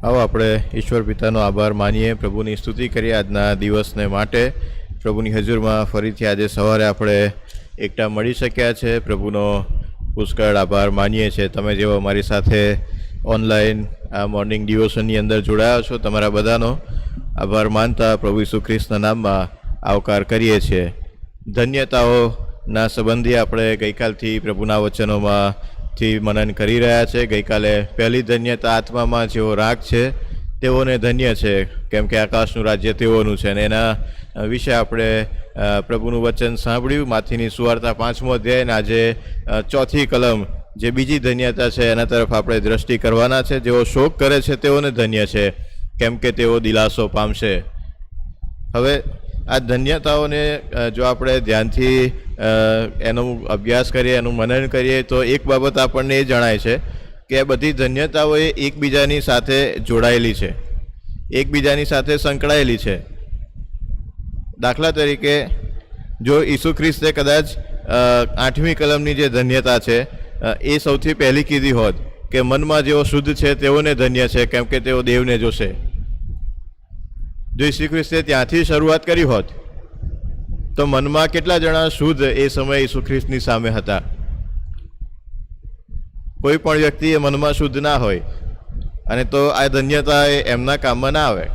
આવો આપણે ઈશ્વર પિતાનો આભાર માનીએ, પ્રભુની સ્તુતિ કરીએ આજના દિવસને માટે. પ્રભુની હજુરમાં ફરીથી આજે સવારે આપણે એકઠા મળી શક્યા છે. પ્રભુનો પુષ્કળ આભાર માનીએ છીએ. તમે જેવો અમારી સાથે ઓનલાઈન આ મોર્નિંગ ડિવોશનની અંદર જોડાયા છો, તમારા બધાનો આભાર માનતા પ્રભુ ઈસુ ખ્રિસ્તના નામમાં આવકાર કરીએ છીએ. ધન્યતાઓના સંબંધી આપણે ગઈકાલથી પ્રભુના વચનોમાંથી મનન કરી રહ્યા છે. ગઈકાલે પહેલી ધન્યતા આત્મામાં જેવો રાગ છે તેઓને ધન્ય છે, કેમ કે આકાશનું રાજ્ય તેઓનું છે. અને એના વિશે આપણે પ્રભુનું વચન સાંભળ્યું. માથીની સુવાર્તા 5મો અધ્યાય, અને આજે ચોથી કલમ જે બીજી ધન્યતા છે એના તરફ આપણે દ્રષ્ટિ કરવાના છે. જેઓ શોક કરે છે તેઓને ધન્ય છે, કેમ કે તેઓ દિલાસો પામશે. હવે આ ધન્યતાઓને જો આપણે ધ્યાનથી એનો અભ્યાસ કરીએ, એનું મનન કરીએ, તો એક બાબત આપણને એ જણાય છે કે આ બધી ધન્યતાઓ એ એકબીજાની સાથે જોડાયેલી છે, એકબીજાની સાથે સંકળાયેલી છે. દાખલા તરીકે જો ઈસુ ખ્રિસ્તે કદાચ 8મી કલમની જે ધન્યતા છે એ સૌથી પહેલી કીધી હોત કે મનમાં જેઓ શુદ્ધ છે તેઓને ધન્ય છે, કેમ કે તેઓ દેવને જોશે. જો ઈસુ ખ્રિસ્તે ત્યાંથી શરૂઆત કરી હોત તો મનમાં કેટલા જણા શુદ્ધ એ સમયે ઈસુ ખ્રિસ્તની સામે હતા? કોઈ પણ વ્યક્તિ એ મનમાં શુદ્ધ ના હોય, અને તો આ ધન્યતા એ એમના કામમાં ના આવે.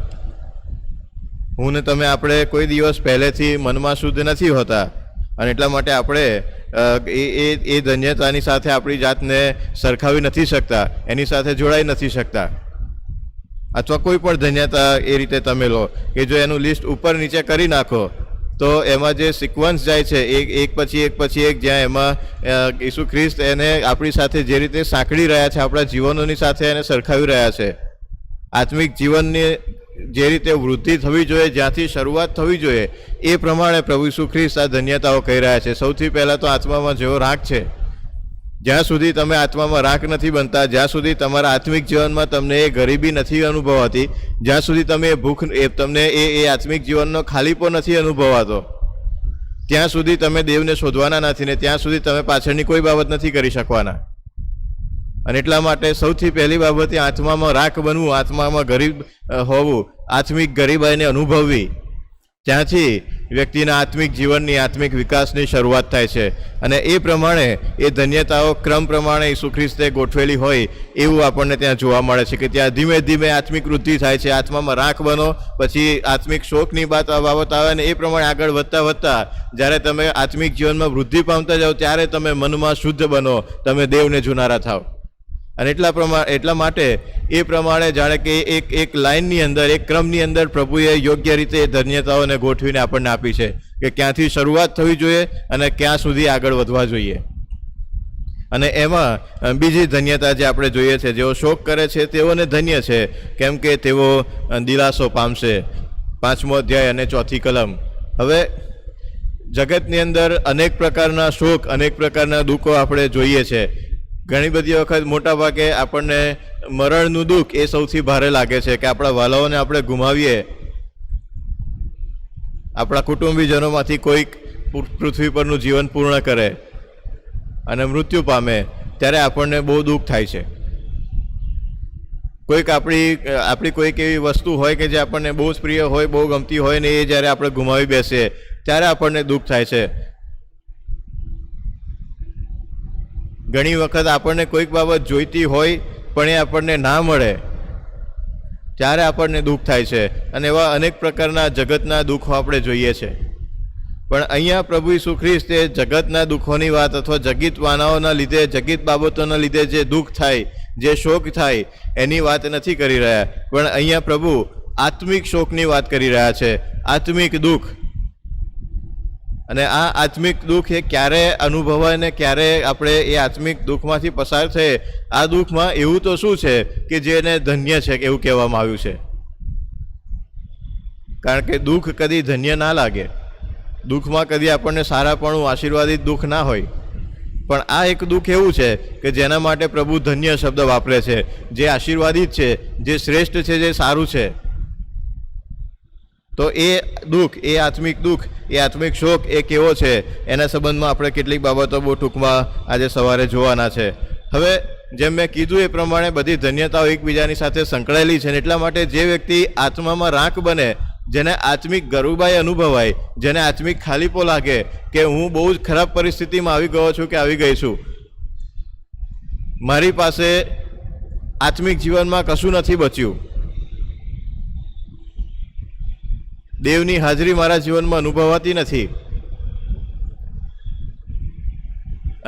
હું ને તમે આપણે કોઈ દિવસ પહેલેથી મનમાં શુદ્ધ નથી હોતા, અને એટલા માટે આપણે એ ધન્યતાની સાથે આપણી જાતને સરખાવી નથી શકતા, એની સાથે જોડાઈ નથી શકતા. અથવા કોઈ પણ ધન્યતા એ રીતે તમે લો કે જો એનું લિસ્ટ ઉપર નીચે કરી નાખો તો એમાં જે સિક્વન્સ જાય છે એક પછી એક, જ્યાં એમાં ઈસુ ખ્રિસ્ત એને આપણી સાથે જે રીતે સાંકળી રહ્યા છે, આપણા જીવનોની સાથે એને સરખાવી રહ્યા છે. આત્મિક જીવનની જે રીતે વૃદ્ધિ થવી જોઈએ, જ્યાંથી શરૂઆત થવી જોઈએ, એ પ્રમાણે પ્રભુ ઈસુ ખ્રિસ્ત આ ધન્યતાઓ કહી રહ્યા છે. સૌથી પહેલાં તો આત્મામાં જેવો રાગ છે, જ્યાં સુધી તમે આત્મામાં રાખ નથી બનતા, જ્યાં સુધી તમારા આત્મિક જીવનમાં તમને એ ગરીબી નથી અનુભવાતી, જ્યાં સુધી તમે તમને એ આત્મિક જીવનનો ખાલીપો નથી અનુભવાતો, ત્યાં સુધી તમે દેવને શોધવાના નથી, ને ત્યાં સુધી તમે પાછળની કોઈ બાબત નથી કરી શકવાના. અને એટલા માટે સૌથી પહેલી બાબત એ આત્મામાં રાખ બનવું, આત્મામાં ગરીબ હોવું, આત્મિક ગરીબાઈને અનુભવવી. ત્યાંથી વ્યક્તિના આત્મિક જીવનની, આત્મિક વિકાસની શરૂઆત થાય છે. અને એ પ્રમાણે એ ધન્યતાઓ ક્રમ પ્રમાણે ઈસુ ખ્રિસ્તે ગોઠવેલી હોય એવું આપણને ત્યાં જોવા મળે છે, કે ત્યાં ધીમે ધીમે આત્મિક વૃદ્ધિ થાય છે. આત્મામાં રાખ બનો, પછી આત્મિક શોકની બાબત આવે, અને એ પ્રમાણે આગળ વધતા જ્યારે તમે આત્મિક જીવનમાં વૃદ્ધિ પામતા જાઓ ત્યારે તમે મનમાં શુદ્ધ બનો, તમે દેવને જોનારા થાવ. અને એટલા માટે એ પ્રમાણે જાણે કે એક લાઇનની અંદર, એક ક્રમની અંદર પ્રભુએ યોગ્ય રીતે ધન્યતાઓને ગોઠવીને આપણને આપી છે કે ક્યાંથી શરૂઆત થવી જોઈએ અને ક્યાં સુધી આગળ વધવા જોઈએ. અને એમાં બીજી ધન્યતા જે આપણે જોઈએ છે, જેઓ શોક કરે છે તેઓને ધન્ય છે, કેમ કે તેઓ દિલાસો પામશે. 5મો અધ્યાય અને 4થી કલમ. હવે જગતની અંદર અનેક પ્રકારના શોક, અનેક પ્રકારના દુઃખો આપણે જોઈએ છે. ઘણી બધી વખત મોટા ભાગે આપણને મરણનું દુઃખ એ સૌથી ભારે લાગે છે, કે આપણા વાલાઓને આપણે ગુમાવીએ, આપણા કુટુંબીજનોમાંથી કોઈક પૃથ્વી પરનું જીવન પૂર્ણ કરે અને મૃત્યુ પામે, ત્યારે આપણને બહુ દુઃખ થાય છે. કોઈક આપણી કોઈક એવી વસ્તુ હોય કે જે આપણને બહુ જ પ્રિય હોય, બહુ ગમતી હોય, ને એ જ્યારે આપણે ગુમાવી બેસીએ ત્યારે આપણને દુઃખ થાય છે. ઘણી વખત આપણને કોઈક બાબત જોઈતી હોય પણ એ આપણને ના મળે ત્યારે આપણને દુઃખ થાય છે. અને એવા અનેક પ્રકારના જગતના દુઃખો આપણે જોઈએ છે. પણ અહીંયા પ્રભુ ઈસુ ખ્રિસ્ત એ જગતના દુઃખોની વાત, અથવા જગત વાનાઓના લીધે, જગત બાબતોના લીધે જે દુઃખ થાય, જે શોક થાય, એની વાત નથી કરી રહ્યા. પણ અહીંયા પ્રભુ આત્મિક શોકની વાત કરી રહ્યા છે, આત્મિક દુઃખ. અને આ આત્મિક દુઃખ એ ક્યારે અનુભવાય ને ક્યારે આપણે એ આત્મિક દુઃખમાંથી પસાર થઈએ? આ દુઃખમાં એવું તો શું છે કે જેને ધન્ય છે એવું કહેવામાં આવ્યું છે? કારણ કે દુઃખ કદી ધન્ય ના લાગે, દુઃખમાં કદી આપણને સારાપણું, આશીર્વાદિત દુઃખ ના હોય. પણ આ એક દુઃખ એવું છે કે જેના માટે પ્રભુ ધન્ય શબ્દ વાપરે છે, જે આશીર્વાદિત છે, જે શ્રેષ્ઠ છે, જે સારું છે. તો એ દુઃખ, એ આત્મિક દુઃખ, એ આત્મિક શોક એ કેવો છે, એના સંબંધમાં આપણે કેટલીક બાબતો બહુ ટૂંકમાં આજે સવારે જોવાના છે. હવે જેમ મેં કીધું એ પ્રમાણે બધી ધન્યતાઓ એકબીજાની સાથે સંકળાયેલી છે. એટલા માટે જે વ્યક્તિ આત્મામાં રાખ બને, જેને આત્મિક ગરુબાઈ અનુભવાય, જેને આત્મિક ખાલીપો લાગે કે હું બહુ જ ખરાબ પરિસ્થિતિમાં આવી ગયો છું કે આવી ગઈ છું, મારી પાસે આત્મિક જીવનમાં કશું નથી બચ્યું, દેવની હાજરી મારા જીવનમાં અનુભવાતી નથી,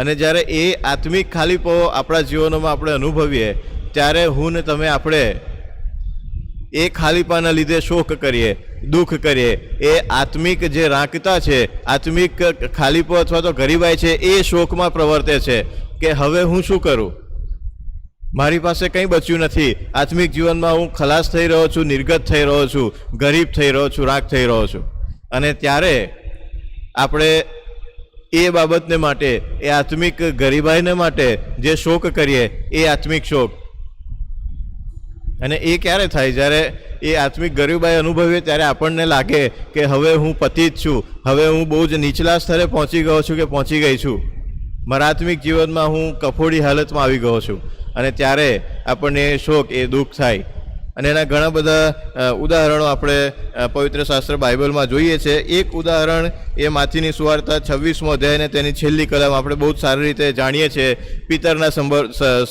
અને જ્યારે એ આત્મિક ખાલીપો આપણા જીવનોમાં આપણે અનુભવીએ ત્યારે હું ને તમે આપણે એ ખાલીપાના લીધે શોક કરીએ, દુઃખ કરીએ. એ આત્મિક જે રાંકતા છે, આત્મિક ખાલીપો અથવા તો ગરીબાઈ છે, એ શોકમાં પ્રવર્તે છે કે હવે હું શું કરું, મારી પાસે કંઈ બચ્યું નથી, આત્મિક જીવનમાં હું ખલાસ થઈ રહ્યો છું, નિર્ગત થઈ રહ્યો છું, ગરીબ થઈ રહ્યો છું, રાખ થઈ રહ્યો છું. અને ત્યારે આપણે એ બાબતને માટે, એ આત્મિક ગરીબાઈને માટે જે શોક કરીએ એ આત્મિક શોક. અને એ ક્યારે થાય? જ્યારે એ આત્મિક ગરીબાઈ અનુભવીએ ત્યારે આપણને લાગે કે હવે હું પતિત છું, હવે હું બહુ જ નીચલા સ્તરે પહોંચી ગયો છું કે પહોંચી ગઈ છું, મારા આત્મિક જીવનમાં હું કફોડી હાલતમાં આવી ગયો છું. અને ત્યારે આપણને એ શોક, એ દુઃખ થાય. અને એના ઘણા બધા ઉદાહરણો આપણે પવિત્ર શાસ્ત્ર બાઇબલમાં જોઈએ છે. એક ઉદાહરણ એ માથીની સુવાર્તા 26મો અધ્યાય અને તેની છેલ્લી કલમ આપણે બહુ જ સારી રીતે જાણીએ છીએ. પિતરના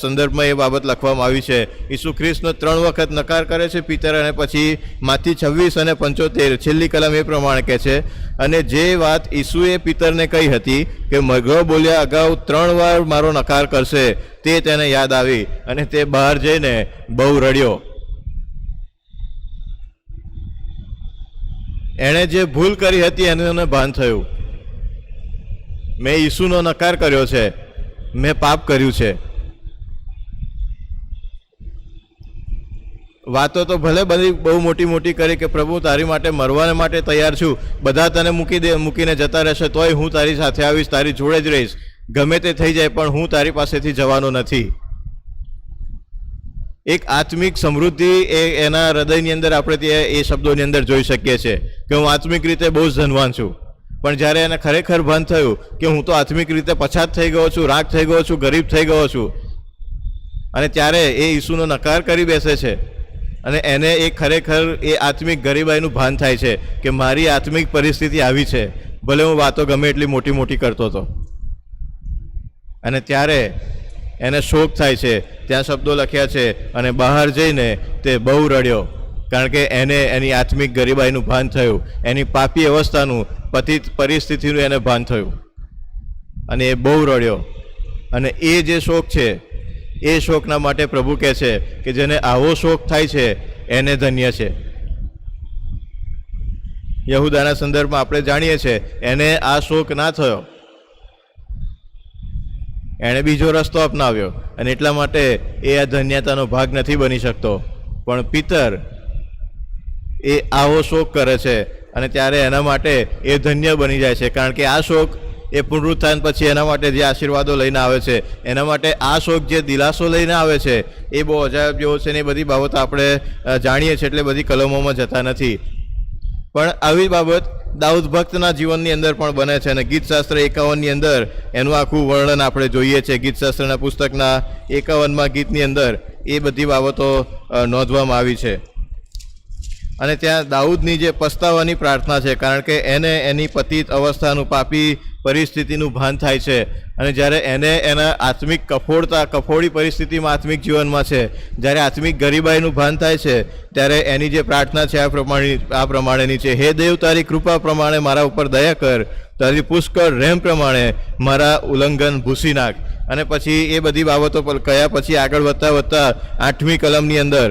સંદર્ભમાં એ બાબત લખવામાં આવી છે. ઈસુ ખ્રિસ્તનો 3 વખત નકાર કરે છે પિતર, અને પછી માથી 26 અને 75 છેલ્લી કલમ એ પ્રમાણે કહે છે, અને જે વાત ઈસુએ પિતરને કહી હતી કે મગરો બોલ્યા અગાઉ 3 વાર મારો નકાર કરશે, તે તેને યાદ આવી અને તે બહાર જઈને બહુ રડ્યો. એણે જે ભૂલ કરી હતી એને ભાન થયું, મેં ઈસુનો નકાર કર્યો છે, મેં પાપ કર્યું છે. વાતો તો ભલે બધી બહુ મોટી મોટી કરી કે પ્રભુ તારી માટે મરવાને માટે તૈયાર છું, બધા તને મૂકીને જતા રહેશે તોય હું તારી સાથે આવીશ, તારી જોડે જ રહીશ, ગમે તે થઈ જાય પણ હું તારી પાસેથી જવાનો નથી. એક આત્મિક સમૃદ્ધિ એ એના હૃદયની અંદર આપણે ત્યાં એ શબ્દોની અંદર જોઈ શકીએ છીએ કે હું આત્મિક રીતે બહુ જ ધનવાન છું. પણ જ્યારે એને ખરેખર ભાન થયું કે હું તો આત્મિક રીતે પછાત થઈ ગયો છું, રાગ થઈ ગયો છું, ગરીબ થઈ ગયો છું, અને ત્યારે એ ઈસુનો નકાર કરી બેસે છે. અને એને એ ખરેખર એ આત્મિક ગરીબાઈનું ભાન થાય છે કે મારી આત્મિક પરિસ્થિતિ આવી છે, ભલે હું વાતો ગમે એટલી મોટી મોટી કરતો હતો. અને ત્યારે એને શોક થાય છે. ત્યાં શબ્દો લખ્યા છે, અને બહાર જઈને તે બહુ રડ્યો, કારણ કે એને એની આત્મિક ગરીબાઈનું ભાન થયું, એની પાપી અવસ્થાનું, પતિત પરિસ્થિતિનું એને ભાન થયું, અને એ બહુ રડ્યો. અને એ જે શોક છે એ શોકના માટે પ્રભુ કહે છે કે જેને આવો શોક થાય છે એને ધન્ય છે. યહૂદાના સંદર્ભમાં આપણે જાણીએ છીએ એને આ શોક ના થયો, એણે બીજો રસ્તો અપનાવ્યો, અને એટલા માટે એ આ ધન્યતાનો ભાગ નથી બની શકતો. પણ પિતર એ આવો શોક કરે છે, અને ત્યારે એના માટે એ ધન્ય બની જાય છે, કારણ કે આ શોક એ પુનરુત્થાન પછી એના માટે જે આશીર્વાદો લઈને આવે છે, એના માટે આ શોક જે દિલાસો લઈને આવે છે એ બહુ અજાયબ જેવો છે. ને એ બધી બાબતો આપણે જાણીએ છીએ, એટલે બધી કલમોમાં જતા નથી. પણ આવી બાબત દાઉદ ભક્તના જીવનની અંદર પણ બને છે, અને ગીતશાસ્ત્ર 51ની અંદર એનું આખું વર્ણન આપણે જોઈએ છીએ. ગીતશાસ્ત્રના પુસ્તકના 51માં ગીતની અંદર એ બધી બાબતો નોંધવામાં આવી છે. અને ત્યાં દાઉદની જે પસ્તાવાની પ્રાર્થના છે, કારણ કે એને એની પતિત અવસ્થાનું, પાપી પરિસ્થિતિનું ભાન થાય છે, અને જ્યારે એને એના આત્મિક કફોડી પરિસ્થિતિમાં આત્મિક જીવનમાં છે, જ્યારે આત્મિક ગરીબાઈનું ભાન થાય છે, ત્યારે એની જે પ્રાર્થના છે આ પ્રમાણેની છે: હે દેવ, તારી કૃપા પ્રમાણે મારા ઉપર દયા કર, તારી પુષ્કળ રહેમ પ્રમાણે મારા ઉલ્લંઘન ભૂસી નાખ. અને પછી એ બધી બાબતો કયા પછી આગળ વધતા 8મી કલમની અંદર,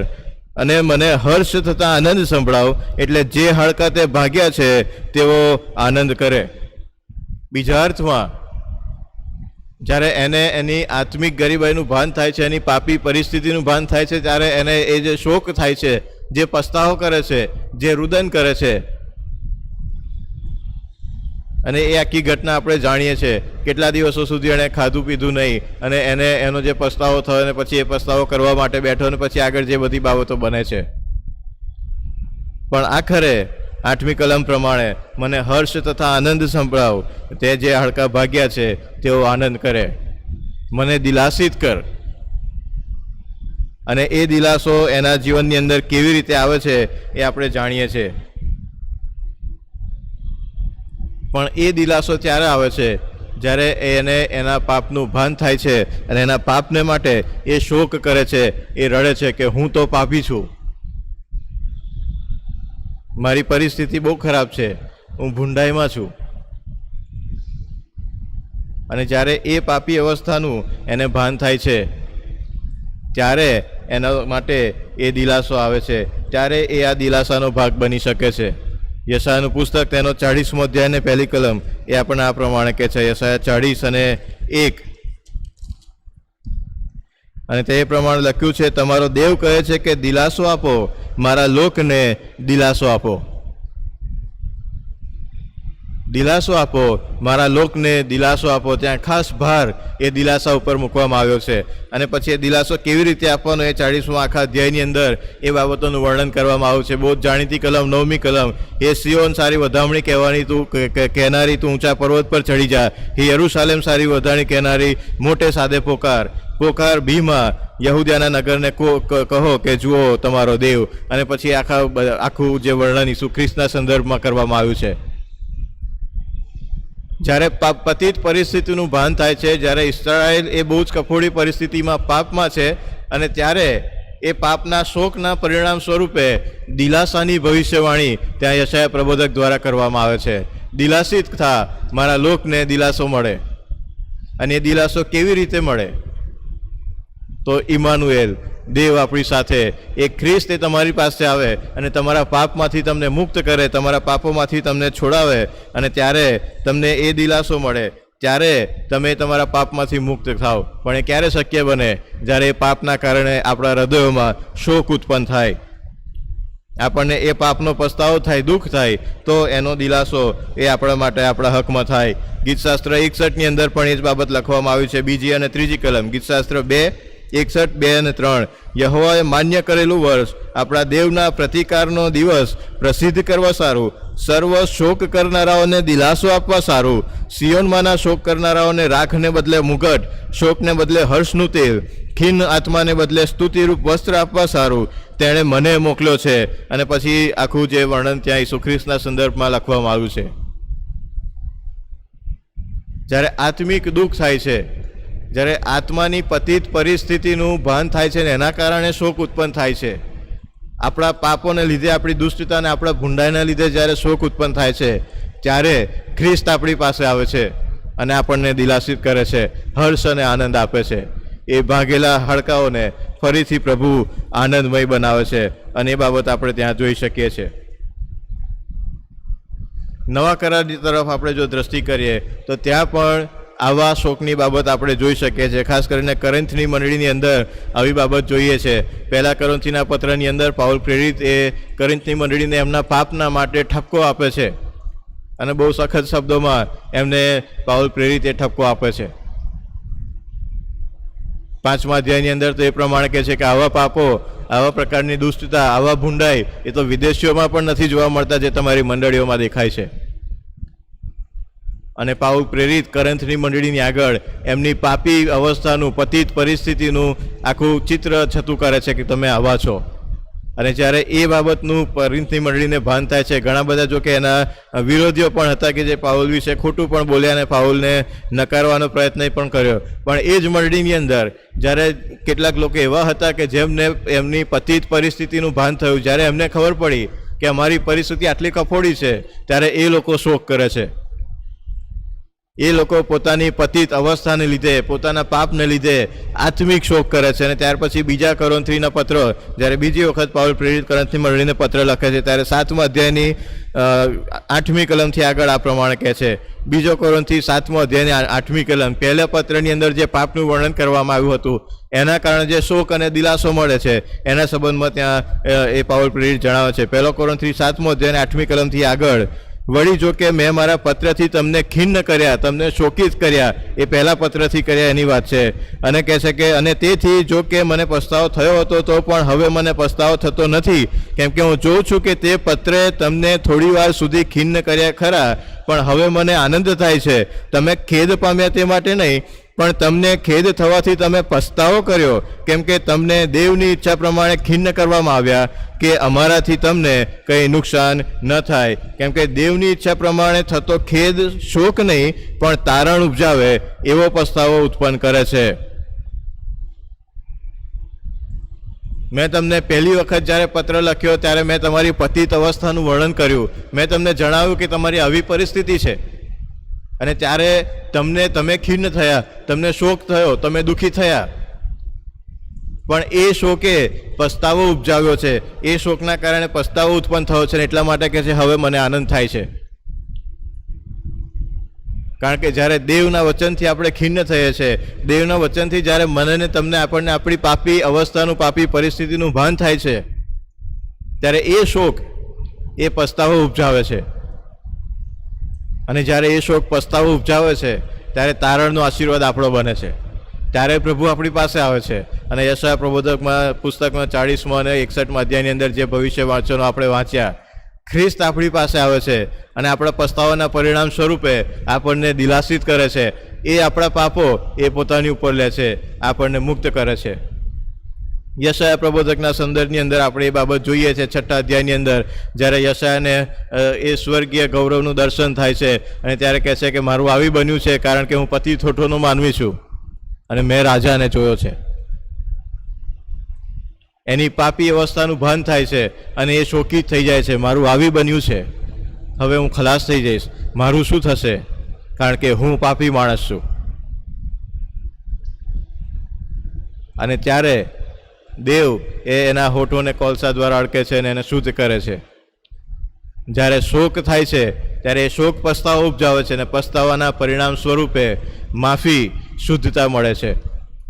અને મને હર્ષ થતા આનંદ સંભળાવ, એટલે જે હાડકા તે ભાગ્યા છે તેઓ આનંદ કરે. બીજા અર્થમાં જ્યારે એને એની આત્મિક ગરીબાઈનું ભાન થાય છે, એની પાપી પરિસ્થિતિનું ભાન થાય છે, ત્યારે એને એ જે શોક થાય છે, જે પસ્તાવો કરે છે, જે રુદન કરે છે, અને એ આખી ઘટના આપણે જાણીએ છીએ. કેટલા દિવસો સુધી એણે ખાધું પીધું નહીં, અને એને એનો જે પસ્તાવો થયો, અને પછી એ પસ્તાવો કરવા માટે બેઠો, અને પછી આગળ જે બધી બાબતો બને છે. પણ આખરે 8મી કલમ પ્રમાણે મને હર્ષ તથા આનંદ સંભળાવ, તે જે હાડકા ભાગ્યા છે તેઓ આનંદ કરે. મને દિલાસિત કર, અને એ દિલાસો એના જીવનની અંદર કેવી રીતે આવે છે એ આપણે જાણીએ છીએ. પણ એ દિલાસો ત્યારે આવે છે જ્યારે એને એના પાપનું ભાન થાય છે અને એના પાપને માટે એ શોક કરે છે, એ રડે છે કે હું તો પાપી છું, મારી પરિસ્થિતિ બહુ ખરાબ છે, હું ભૂંડાઈમાં છું. અને જ્યારે એ પાપી અવસ્થાનું એને ભાન થાય છે ત્યારે એના માટે એ દિલાસો આવે છે, ત્યારે એ આ દિલાસાનો ભાગ બની શકે છે. યશાયાનું પુસ્તક તેનો 40મો અધ્યાય ને 1લી કલમ એ આપણને આ પ્રમાણે કહે છે. યશાયા 40 અને 1 અને તે પ્રમાણે લખ્યું છે, તમારો દેવ કહે છે કે દિલાસો આપો, મારા લોકને દિલાસો આપો. દિલાસો આપો, મારા લોકને દિલાસો આપો. ત્યાં ખાસ ભાર એ દિલાસા ઉપર મૂકવામાં આવ્યો છે. અને પછી એ દિલાસો કેવી રીતે આપવાનો એ 40મા આખા અધ્યાયની અંદર એ બાબતોનું વર્ણન કરવામાં આવ્યું છે. બહુ જાણીતી કલમ 9મી કલમ, એ સિયોન સારી વધામણી કહેવાની તું કહેનારી, તું ઊંચા પર્વત પર ચડી જા. હે યરૂશાલેમ સારી વધામણી કહેનારી, મોટે સાદે પોકાર, પોકાર ભીમાં યહૂદિયાના નગરને કહો કે જુઓ તમારો દેવ. અને પછી આખું જે વર્ણન ઈસુ ખ્રિસ્તના સંદર્ભમાં કરવામાં આવ્યું છે. જ્યારે પતિત પરિસ્થિતિનું ભાન થાય છે, જ્યારે ઇસ્રાયેલ એ બહુ જ કફોડી પરિસ્થિતિમાં પાપમાં છે, અને ત્યારે એ પાપના શોકના પરિણામ સ્વરૂપે દિલાસાની ભવિષ્યવાણી ત્યાં યશાયા પ્રબોધક દ્વારા કરવામાં આવે છે. દિલાસિત થા, મારા લોકને દિલાસો મળે. અને એ દિલાસો કેવી રીતે મળે? તો ઇમાનુએલ, દેવ આપણી સાથે, એ ખ્રિસ્ત એ તમારી પાસે આવે અને તમારા પાપમાંથી તમને મુક્ત કરે, તમારા પાપોમાંથી તમને છોડાવે, અને ત્યારે તમને એ દિલાસો મળે, ત્યારે તમે તમારા પાપમાંથી મુક્ત થાવ. પણ એ ક્યારે શક્ય બને? જ્યારે એ પાપના કારણે આપણા હૃદયોમાં શોક ઉત્પન્ન થાય, આપણને એ પાપનો પસ્તાવો થાય, દુઃખ થાય, તો એનો દિલાસો એ આપણા માટે આપણા હકમાં થાય. ગીતશાસ્ત્ર 61ની અંદર પણ એ જ બાબત લખવામાં આવી છે, 2જી અને 3જી કલમ. ગીતશાસ્ત્ર 2:61, 2 અને 3. યહોવાએ માન્ય કરેલું વર્ષ, આપણા દેવના પ્રતિકારનો દિવસ પ્રસિદ્ધ કરવા સારું, સર્વ શોક કરનારાઓને દિલાસો આપવા સારું, સિયોનમાંના શોક કરનારાઓને રાખને બદલે મુગટ, શોકને બદલે હર્ષનું તેલ, ખીન આત્માને બદલે સ્તુતિરૂપ વસ્ત્ર આપવા સારું, તેણે મને મોકલ્યો છે. અને પછી આખું જે વર્ણન ત્યાં ઈસુ ખ્રિસ્તના સંદર્ભમાં લખવામાં આવ્યું છે. જ્યારે આત્મિક દુઃખ થાય છે, જ્યારે આત્માની પતિત પરિસ્થિતિનું ભાન થાય છે, ને એના કારણે શોક ઉત્પન્ન થાય છે, આપણા પાપોને લીધે, આપણી દુષ્ટતાને, આપણા ભૂંડાઈના લીધે જ્યારે શોક ઉત્પન્ન થાય છે, ત્યારે ખ્રિસ્ત આપણી પાસે આવે છે અને આપણને દિલાસિત કરે છે, હર્ષ અને આનંદ આપે છે. એ ભાગેલા હાડકાઓને ફરીથી પ્રભુ આનંદમય બનાવે છે, અને એ બાબત આપણે ત્યાં જોઈ શકીએ છીએ. નવા કરારની તરફ આપણે જો દ્રષ્ટિ કરીએ તો ત્યાં પણ આવા શોકની બાબત આપણે જોઈ શકીએ છીએ. ખાસ કરીને કોરિન્થની મંડળીની અંદર આવી બાબત જોઈએ છે. 1 કોરિન્થીના પત્રની અંદર પાઉલ પ્રેરિત એ કોરિન્થની મંડળીને એમના પાપના માટે ઠપકો આપે છે, અને બહુ સખત શબ્દોમાં એમને પાઉલ પ્રેરિત એ ઠપકો આપે છે. 5મા અધ્યાયની અંદર તો એ પ્રમાણે કહે છે કે આવા પાપો, આવા પ્રકારની દુષ્ટતા, આવા ભૂંડાઈ એ તો વિદેશીઓમાં પણ નથી જોવા મળતા જે તમારી મંડળીઓમાં દેખાય છે. અને પાઉલ પ્રેરિત કોરિન્થની મંડળીની આગળ એમની પાપી અવસ્થાનું, પતિત પરિસ્થિતિનું આખું ચિત્ર છતું કરે છે કે તમે આવા છો. અને જ્યારે એ બાબતનું કોરિન્થની મંડળીને ભાન થાય છે, ઘણા બધા જો કે એના વિરોધીઓ પણ હતા કે જે પાઉલ વિશે ખોટું પણ બોલ્યા અને પાઉલને નકારવાનો પ્રયત્ન પણ કર્યો. પણ એ જ મંડળીની અંદર જ્યારે કેટલાક લોકો એવા હતા કે જેમને એમની પતિત પરિસ્થિતિનું ભાન થયું, જ્યારે એમને ખબર પડી કે અમારી પરિસ્થિતિ આટલી કફોડી છે, ત્યારે એ લોકો શોક કરે છે. એ લોકો પોતાની પતિત અવસ્થાને લીધે, પોતાના પાપને લીધે આત્મિક શોક કરે છે. અને ત્યાર પછી 2 કોરિન્થીના પત્ર, જ્યારે બીજી વખત પાઉલ પ્રેરિત કોરિન્થની મંડળીને પત્ર લખે છે, ત્યારે 7મા અધ્યાયની 8મી કલમથી આગળ આ પ્રમાણે કહે છે. 2 કોરિન્થી 7મો અધ્યાયની 8મી કલમ, પહેલા પત્રની અંદર જે પાપનું વર્ણન કરવામાં આવ્યું હતું, એના કારણે જે શોક અને દિલાસો મળે છે, એના સંબંધમાં ત્યાં એ પાઉલ પ્રેરિત જણાવે છે. 1 કોરિન્થી 7મો અધ્યાયની 8મી કલમથી આગળ, વળી જો કે મેં મારા પત્રથી તમને ખિન્ન કર્યા, તમને શોકિત કર્યા, એ પહેલા પત્રથી કર્યા એની વાત છે. અને કહે છે કે અને તેથી જો કે મને પસ્તાવો થયો હતો, તો પણ હવે મને પસ્તાવો થતો નથી, કેમ કે હું જોઉં છું કે તે પત્રે તમને થોડી વાર સુધી ખિન્ન કર્યા ખરા, પણ હવે મને આનંદ થાય છે. તમે ખેદ પામ્યા તે માટે નહીં, પણ તમને ખેદ થવાથી તમે પસ્તાવો કર્યો, કેમ કે તમને દેવની ઈચ્છા પ્રમાણે ખિન્ન કરવામાં આવ્યા, કે અમારાથી તમને કંઈ નુકસાન ન થાય. કેમ કે દેવની ઈચ્છા પ્રમાણે થતો ખેદ શોક નહીં પણ તારણ ઉપજાવે એવો પસ્તાવો ઉત્પન્ન કરે છે. મેં તમને પહેલી વખત જ્યારે પત્ર લખ્યો ત્યારે મેં તમારી પતિત અવસ્થાનું વર્ણન કર્યું. મેં તમને જણાવ્યું કે તમારી આવી પરિસ્થિતિ છે, અને ત્યારે તમે ખિન્ન થયા, તમને શોક થયો, તમે દુઃખી થયા. પણ એ શોકે પસ્તાવો ઉપજાવ્યો છે. એ શોકના કારણે પસ્તાવો ઉત્પન્ન થયો છે, એટલા માટે કહે છે હવે મને આનંદ થાય છે. કારણ કે જ્યારે દેવના વચનથી આપણે ખિન્ન થઈએ છીએ, દેવના વચનથી જ્યારે મને તમને આપણને આપણી પાપી અવસ્થાનું, પાપી પરિસ્થિતિનું ભાન થાય છે, ત્યારે એ શોક એ પસ્તાવો ઉપજાવે છે. અને જ્યારે એ શોક પસ્તાવો ઉપજાવે છે ત્યારે તારણનો આશીર્વાદ આપણો બને છે. ત્યારે પ્રભુ આપણી પાસે આવે છે. અને યશાયા પ્રબોધકમાં પુસ્તકમાં 40માં અને 61માં અધ્યાયની અંદર જે ભવિષ્ય વાંચનો આપણે વાંચ્યા, ખ્રિસ્ત આપણી પાસે આવે છે અને આપણા પસ્તાવાના પરિણામ સ્વરૂપે આપણને દિલાસિત કરે છે. એ આપણા પાપો એ પોતાની ઉપર લે છે, આપણને મુક્ત કરે છે. યશાયા પ્રબોધકના સંદર્ભની અંદર આપણે એ બાબત જોઈએ છે. 6 અધ્યાયની અંદર જ્યારે યશાયાને એ સ્વર્ગીય ગૌરવનું દર્શન થાય છે અને ત્યારે કહે છે કે મારું આવી બન્યું છે કારણ કે હું પતિ થોઠોનો માનવી છું અને મેં રાજાને જોયો છે. એની પાપી અવસ્થાનું ભાન થાય છે અને એ શોકિત થઈ જાય છે. મારું આવી બન્યું છે, હવે હું ખલાસ થઈ જઈશ. મારું શું થશે? કારણ કે હું પાપી માણસ છું. અને ત્યારે દેવ એ એના હોઠોને કોલસા દ્વારા અડકે છે અને એને શુદ્ધ કરે છે. જ્યારે શોક થાય છે ત્યારે એ શોક પસ્તાવો ઉપજાવે છે, અને પસ્તાવાના પરિણામ સ્વરૂપે માફી, શુદ્ધતા મળે છે,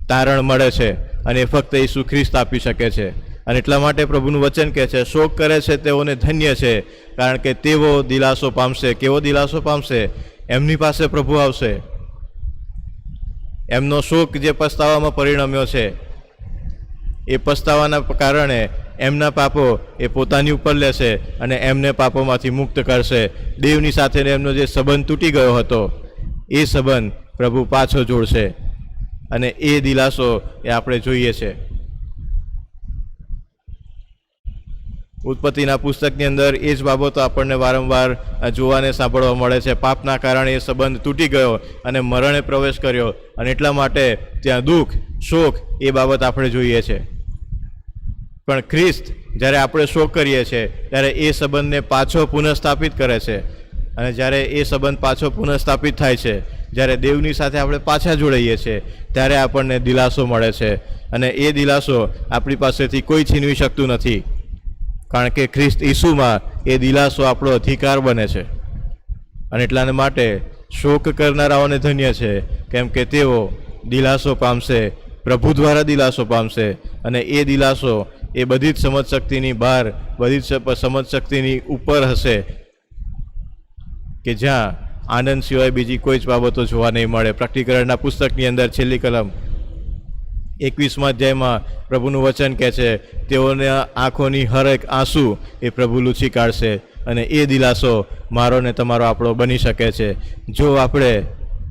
તારણ મળે છે. અને એ ફક્ત ઈસુ ખ્રિસ્ત આપી શકે છે. અને એટલા માટે પ્રભુનું વચન કહે છે શોક કરે છે તેઓને ધન્ય છે, કારણ કે તેઓ દિલાસો પામશે. કેવો દિલાસો પામશે? એમની પાસે પ્રભુ આવશે. એમનો શોક જે પસ્તાવામાં પરિણમ્યો છે, એ પસ્તાવાના કારણે એમના પાપો એ પોતાની ઉપર લેશે અને એમને પાપોમાંથી મુક્ત કરશે. દેવની સાથે એમનો જે સંબંધ તૂટી ગયો હતો એ સંબંધ પ્રભુ પાછો જોડશે. અને એ દિલાસો એ આપણે જોઈએ છે. ઉત્પત્તિના પુસ્તકની અંદર એ જ બાબતો આપણને વારંવાર જોવાને સાંભળવા મળે છે. પાપના કારણે એ સંબંધ તૂટી ગયો અને મરણે પ્રવેશ કર્યો, અને એટલા માટે ત્યાં દુઃખ, શોક એ બાબત આપણે જોઈએ છે. પણ ખ્રિસ્ત જ્યારે આપણે શોક કરીએ છીએ ત્યારે એ સંબંધને પાછો પુનઃસ્થાપિત કરે છે. અને જ્યારે એ સંબંધ પાછો પુનઃસ્થાપિત થાય છે, જ્યારે દેવની સાથે આપણે પાછા જોડાઈએ છીએ, ત્યારે આપણને દિલાસો મળે છે. અને એ દિલાસો આપણી પાસેથી કોઈ છીનવી શકતું નથી, કારણ કે ખ્રિસ્ત ઈસુમાં એ દિલાસો આપણો અધિકાર બને છે. અને એટલાને માટે શોક કરનારાઓને ધન્ય છે, કેમ કે તેઓ દિલાસો પામશે, પ્રભુ દ્વારા દિલાસો પામશે. અને એ દિલાસો એ બધી જ સમજ શક્તિની બહાર, બધી જ સમજ શક્તિની ઉપર હશે, કે જ્યાં આનંદ સિવાય બીજી કોઈ જ બાબતો જોવા નહીં મળે. પ્રકટીકરણના પુસ્તકની અંદર છેલ્લી કલમ 21મા અધ્યાયમાં પ્રભુનું વચન કહે છે તેઓને આંખોની હરેક આંસુ એ પ્રભુ લૂછી કાઢશે. અને એ દિલાસો મારો ને તમારો આપણો બની શકે છે જો આપણે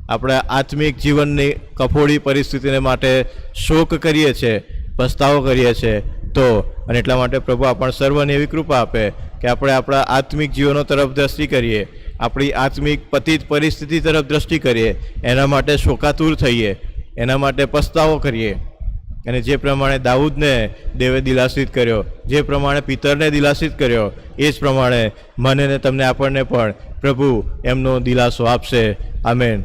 આપણા આત્મિક જીવનની કફોડી પરિસ્થિતિને માટે શોક કરીએ છીએ, પસ્તાવો કરીએ છીએ તો. અને એટલા માટે પ્રભુ આપણને સર્વને એવી કૃપા આપે કે આપણે આપણા આત્મિક જીવનો તરફ દ્રષ્ટિ કરીએ, આપણી આત્મિક પતિત પરિસ્થિતિ તરફ દ્રષ્ટિ કરીએ, એના માટે શોકાતુર થઈએ, એના માટે પસ્તાવો કરીએ. અને જે પ્રમાણે દાઉદને દેવે દિલાસિત કર્યો, જે પ્રમાણે પિતરને દિલાસિત કર્યો, એ જ પ્રમાણે મને ને તમને આપણને પણ પ્રભુ એમનો દિલાસો આપશે. આમેન.